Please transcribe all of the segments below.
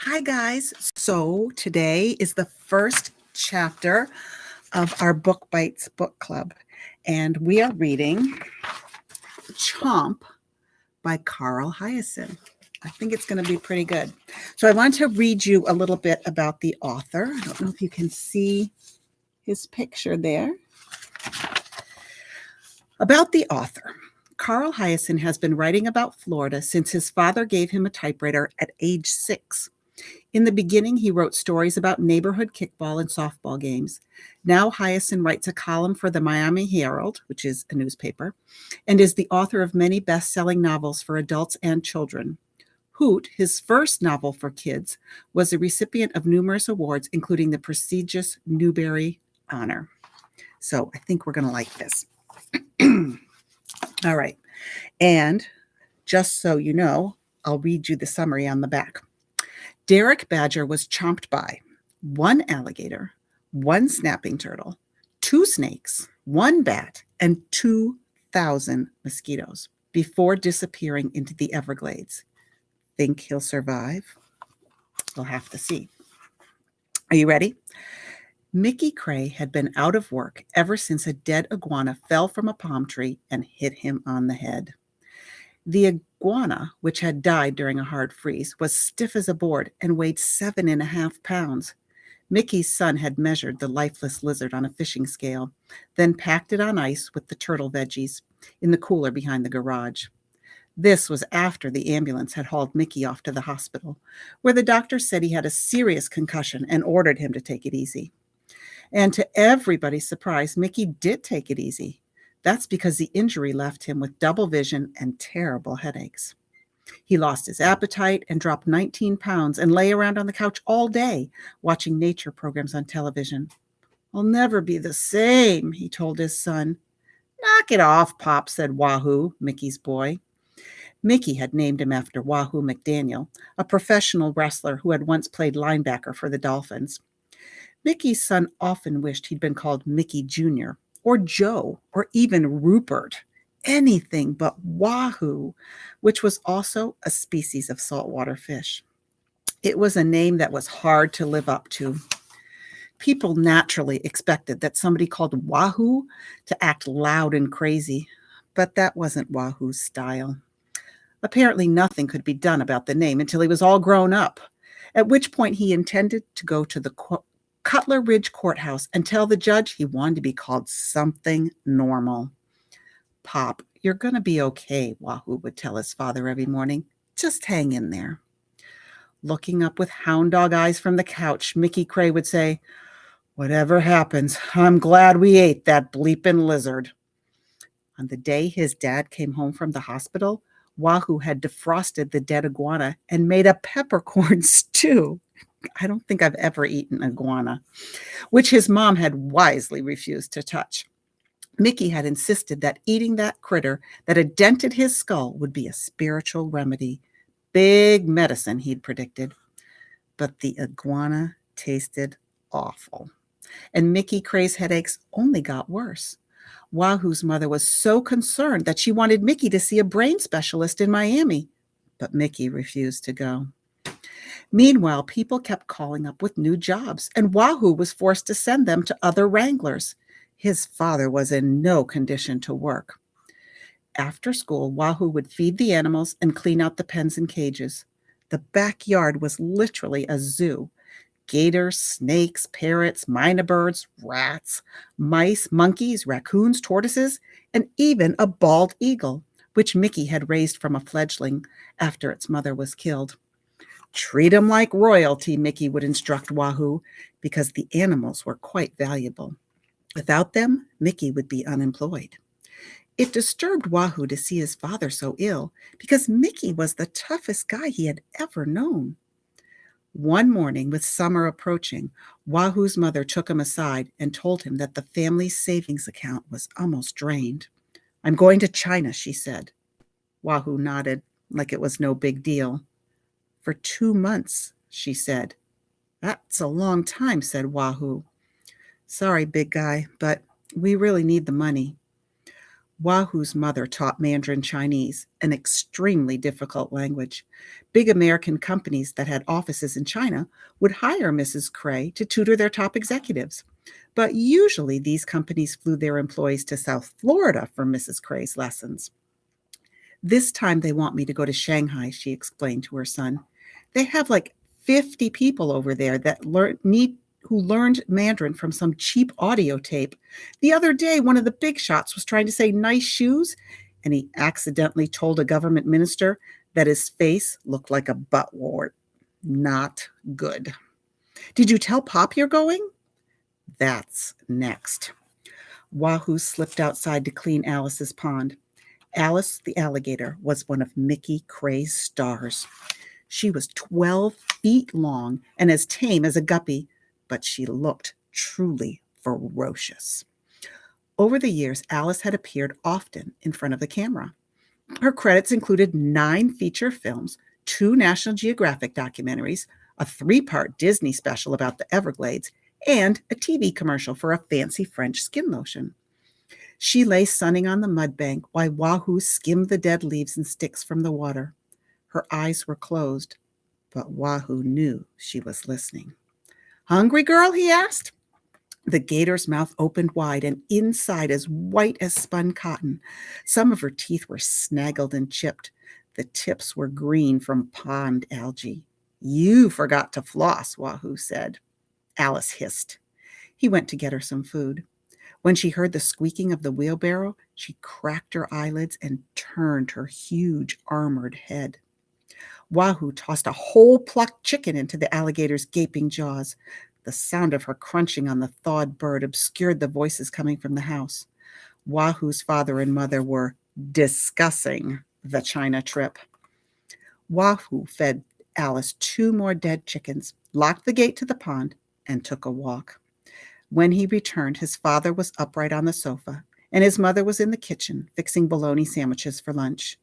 Hi, guys. So today is the first chapter of our Book Bites book club, and we are reading Chomp by Hiaasen. I think it's going to be pretty good. So I want to read you a little bit about the author. I don't know if you can see his picture there. About the author. Hiaasen has been writing about Florida since his father gave him a typewriter at age 6. In the beginning, he wrote stories about neighborhood kickball and softball games. Now, Hiaasen writes a column for the Miami Herald, which is a newspaper, and is the author of many best-selling novels for adults and children. Hoot, his first novel for kids, was a recipient of numerous awards, including the prestigious Newbery Honor. So I think we're going to like this. All right. And just so you know, I'll read you the summary on the back. Derek Badger was chomped by 1 alligator, 1 snapping turtle, 2 snakes, 1 bat, and 2,000 mosquitoes before disappearing into the Everglades. Think he'll survive? We'll have to see. Are you ready? Mickey Cray had been out of work ever since a dead iguana fell from a palm tree and hit him on the head. The iguana, which had died during a hard freeze, was stiff as a board and weighed 7.5 pounds. Mickey's son had measured the lifeless lizard on a fishing scale, then packed it on ice with the turtle veggies in the cooler behind the garage. This was after the ambulance had hauled Mickey off to the hospital, where the doctor said he had a serious concussion and ordered him to take it easy. And to everybody's surprise, Mickey did take it easy. That's because the injury left him with double vision and terrible headaches. He lost his appetite and dropped 19 pounds and lay around on the couch all day watching nature programs on television. "I'll never be the same," he told his son. "Knock it off, Pop," said Wahoo, Mickey's boy. Mickey had named him after Wahoo McDaniel, a professional wrestler who had once played linebacker for the Dolphins. Mickey's son often wished he'd been called Mickey Jr., or Joe, or even Rupert, anything but Wahoo, which was also a species of saltwater fish. It was a name that was hard to live up to. People naturally expected that somebody called Wahoo to act loud and crazy, but that wasn't Wahoo's style. Apparently, nothing could be done about the name until he was all grown up, at which point he intended to go to the Cutler Ridge Courthouse and tell the judge he wanted to be called something normal. "Pop, you're going to be okay," Wahoo would tell his father every morning. "Just hang in there." Looking up with hound dog eyes from the couch, Mickey Cray would say, "Whatever happens, I'm glad we ate that bleeping lizard." On the day his dad came home from the hospital, Wahoo had defrosted the dead iguana and made a peppercorn stew. I don't think I've ever eaten iguana, which his mom had wisely refused to touch. Mickey had insisted that eating that critter that had dented his skull would be a spiritual remedy. Big medicine, he'd predicted. But the iguana tasted awful, and Mickey Cray's headaches only got worse. Wahoo's mother was so concerned that she wanted Mickey to see a brain specialist in Miami, but Mickey refused to go. Meanwhile, people kept calling up with new jobs, and Wahoo was forced to send them to other wranglers. His father was in no condition to work. After school, Wahoo would feed the animals and clean out the pens and cages. The backyard was literally a zoo. Gators, snakes, parrots, mynah birds, rats, mice, monkeys, raccoons, tortoises, and even a bald eagle, which Mickey had raised from a fledgling after its mother was killed. "Treat 'em like royalty," Mickey would instruct Wahoo, because the animals were quite valuable. Without them, Mickey would be unemployed. It disturbed Wahoo to see his father so ill, because Mickey was the toughest guy he had ever known. One morning, with summer approaching, Wahoo's mother took him aside and told him that the family's savings account was almost drained. "I'm going to China," she said. Wahoo nodded like it was no big deal. "For 2 months," she said. "That's a long time," said Wahoo. "Sorry, big guy, but we really need the money." Wahoo's mother taught Mandarin Chinese, an extremely difficult language. Big American companies that had offices in China would hire Mrs. Cray to tutor their top executives. But usually these companies flew their employees to South Florida for Mrs. Cray's lessons. This time they want me to go to Shanghai, she explained to her son. They have like 50 people over there that who learned Mandarin from some cheap audio tape. The other day, one of the big shots was trying to say nice shoes, and he accidentally told a government minister that his face looked like a butt wart. Not good. Did you tell Pop you're going? That's next. Wahoo slipped outside to clean Alice's pond. Alice the alligator was one of Mickey Cray's stars. She was 12 feet long and as tame as a guppy, but she looked truly ferocious. Over the years, Alice had appeared often in front of the camera. Her credits included 9 feature films, 2 National Geographic documentaries, a 3-part Disney special about the Everglades, and a TV commercial for a fancy French skin lotion. She lay sunning on the mud bank while Wahoo skimmed the dead leaves and sticks from the water. Her eyes were closed, but Wahoo knew she was listening. Hungry, girl? He asked. The gator's mouth opened wide and inside as white as spun cotton. Some of her teeth were snaggled and chipped. The tips were green from pond algae. You forgot to floss, Wahoo said. Alice hissed. He went to get her some food. When she heard the squeaking of the wheelbarrow, she cracked her eyelids and turned her huge armored head. Wahoo tossed a whole plucked chicken into the alligator's gaping jaws. The sound of her crunching on the thawed bird obscured the voices coming from the house. Wahoo's father and mother were discussing the China trip. Wahoo fed Alice 2 more dead chickens, locked the gate to the pond, and took a walk. When he returned, his father was upright on the sofa, and his mother was in the kitchen fixing bologna sandwiches for lunch.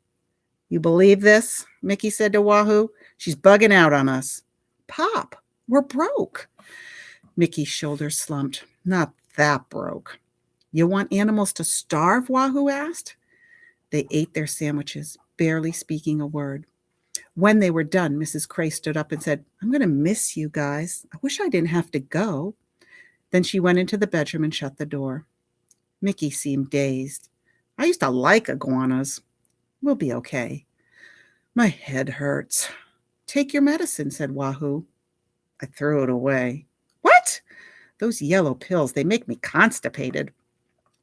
You believe this? Mickey said to Wahoo. She's bugging out on us. Pop, we're broke. Mickey's shoulders slumped. Not that broke. You want animals to starve? Wahoo asked. They ate their sandwiches, barely speaking a word. When they were done, Mrs. Cray stood up and said, I'm going to miss you guys. I wish I didn't have to go. Then she went into the bedroom and shut the door. Mickey seemed dazed. I used to like iguanas. We'll be okay. My head hurts. Take your medicine, said Wahoo. I threw it away. What? Those yellow pills, they make me constipated.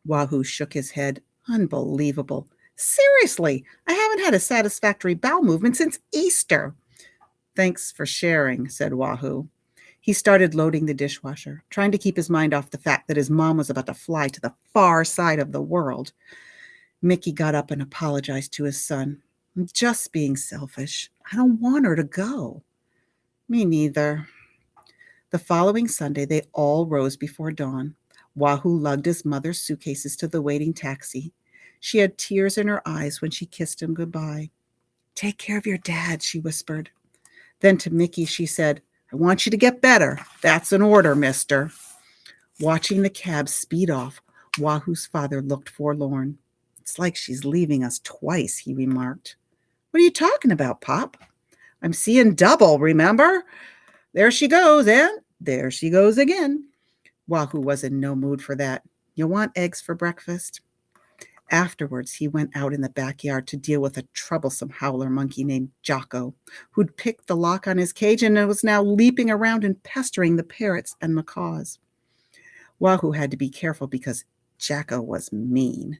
Wahoo shook his head. Unbelievable. Seriously, I haven't had a satisfactory bowel movement since Easter. Thanks for sharing, said Wahoo. He started loading the dishwasher, trying to keep his mind off the fact that his mom was about to fly to the far side of the world. Mickey got up and apologized to his son. I'm just being selfish. I don't want her to go. Me neither. The following Sunday, they all rose before dawn. Wahoo lugged his mother's suitcases to the waiting taxi. She had tears in her eyes when she kissed him goodbye. Take care of your dad, she whispered. Then to Mickey, she said, I want you to get better. That's an order, mister. Watching the cab speed off, Wahoo's father looked forlorn. It's like she's leaving us twice, he remarked. What are you talking about, Pop? I'm seeing double, remember? There she goes, and there she goes again. Wahoo was in no mood for that. You want eggs for breakfast? Afterwards, he went out in the backyard to deal with a troublesome howler monkey named Jocko, who'd picked the lock on his cage and was now leaping around and pestering the parrots and macaws. Wahoo had to be careful because Jocko was mean.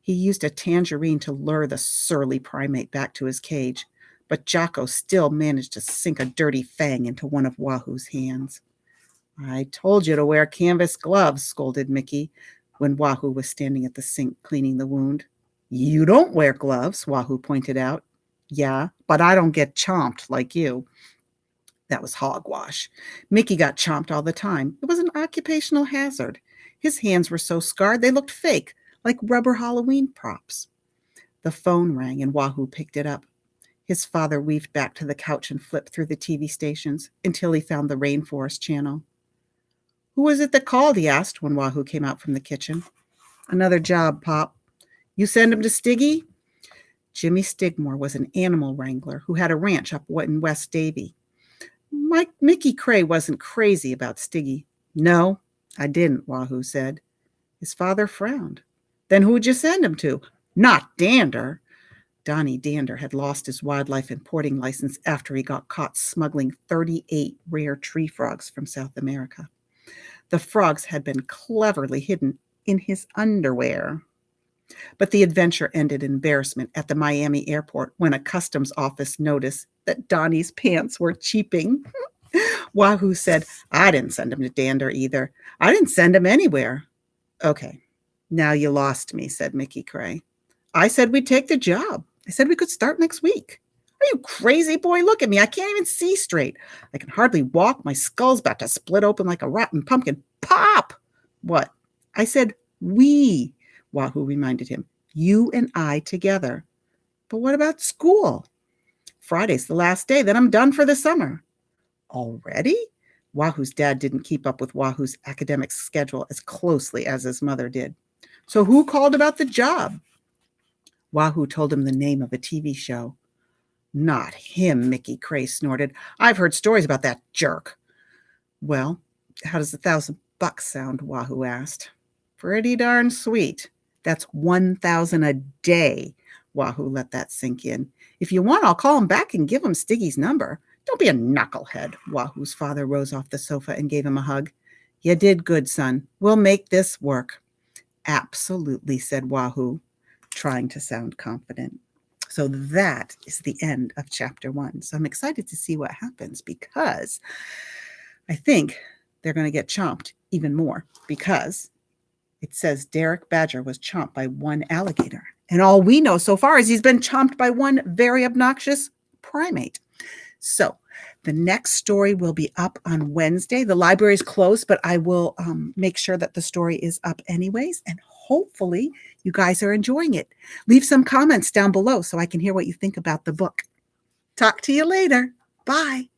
He used a tangerine to lure the surly primate back to his cage, but Jocko still managed to sink a dirty fang into one of Wahoo's hands. I told you to wear canvas gloves, scolded Mickey, when Wahoo was standing at the sink cleaning the wound. You don't wear gloves, Wahoo pointed out. Yeah, but I don't get chomped like you. That was hogwash. Mickey got chomped all the time. It was an occupational hazard. His hands were so scarred they looked fake, like rubber Halloween props. The phone rang and Wahoo picked it up. His father weaved back to the couch and flipped through the TV stations until he found the Rainforest channel. Who was it that called? He asked when Wahoo came out from the kitchen. Another job, Pop. You send him to Stiggy? Jimmy Stigmore was an animal wrangler who had a ranch up in West Davie. Mickey Cray wasn't crazy about Stiggy. No, I didn't, Wahoo said. His father frowned. Then who'd you send him to? Not Dander. Donnie Dander had lost his wildlife importing license after he got caught smuggling 38 rare tree frogs from South America. The frogs had been cleverly hidden in his underwear. But the adventure ended in embarrassment at the Miami airport when a customs office noticed that Donnie's pants were cheaping. Wahoo said, I didn't send him to Dander either. I didn't send him anywhere. Okay, now you lost me, said Mickey Cray. I said we'd take the job. I said we could start next week. Are you crazy, boy? Look at me. I can't even see straight. I can hardly walk. My skull's about to split open like a rotten pumpkin. Pop! What? I said we, Wahoo reminded him. You and I together. But what about school? Friday's the last day. Then I'm done for the summer. Already? Wahoo's dad didn't keep up with Wahoo's academic schedule as closely as his mother did. So who called about the job? Wahoo told him the name of a TV show. Not him, Mickey Cray snorted. I've heard stories about that jerk. Well, how does $1,000 sound? Wahoo asked. Pretty darn sweet. That's $1,000 a day. Wahoo let that sink in. If you want, I'll call him back and give him Stiggy's number. Don't be a knucklehead. Wahoo's father rose off the sofa and gave him a hug. You did good, son. We'll make this work. Absolutely, said Wahoo, trying to sound confident. So that is the end of chapter 1. So I'm excited to see what happens because I think they're going to get chomped even more because it says Derek Badger was chomped by one alligator. And all we know so far is he's been chomped by one very obnoxious primate. So the next story will be up on Wednesday. The library is closed, but I will make sure that the story is up anyways. And hopefully you guys are enjoying it. Leave some comments down below so I can hear what you think about the book. Talk to you later. Bye.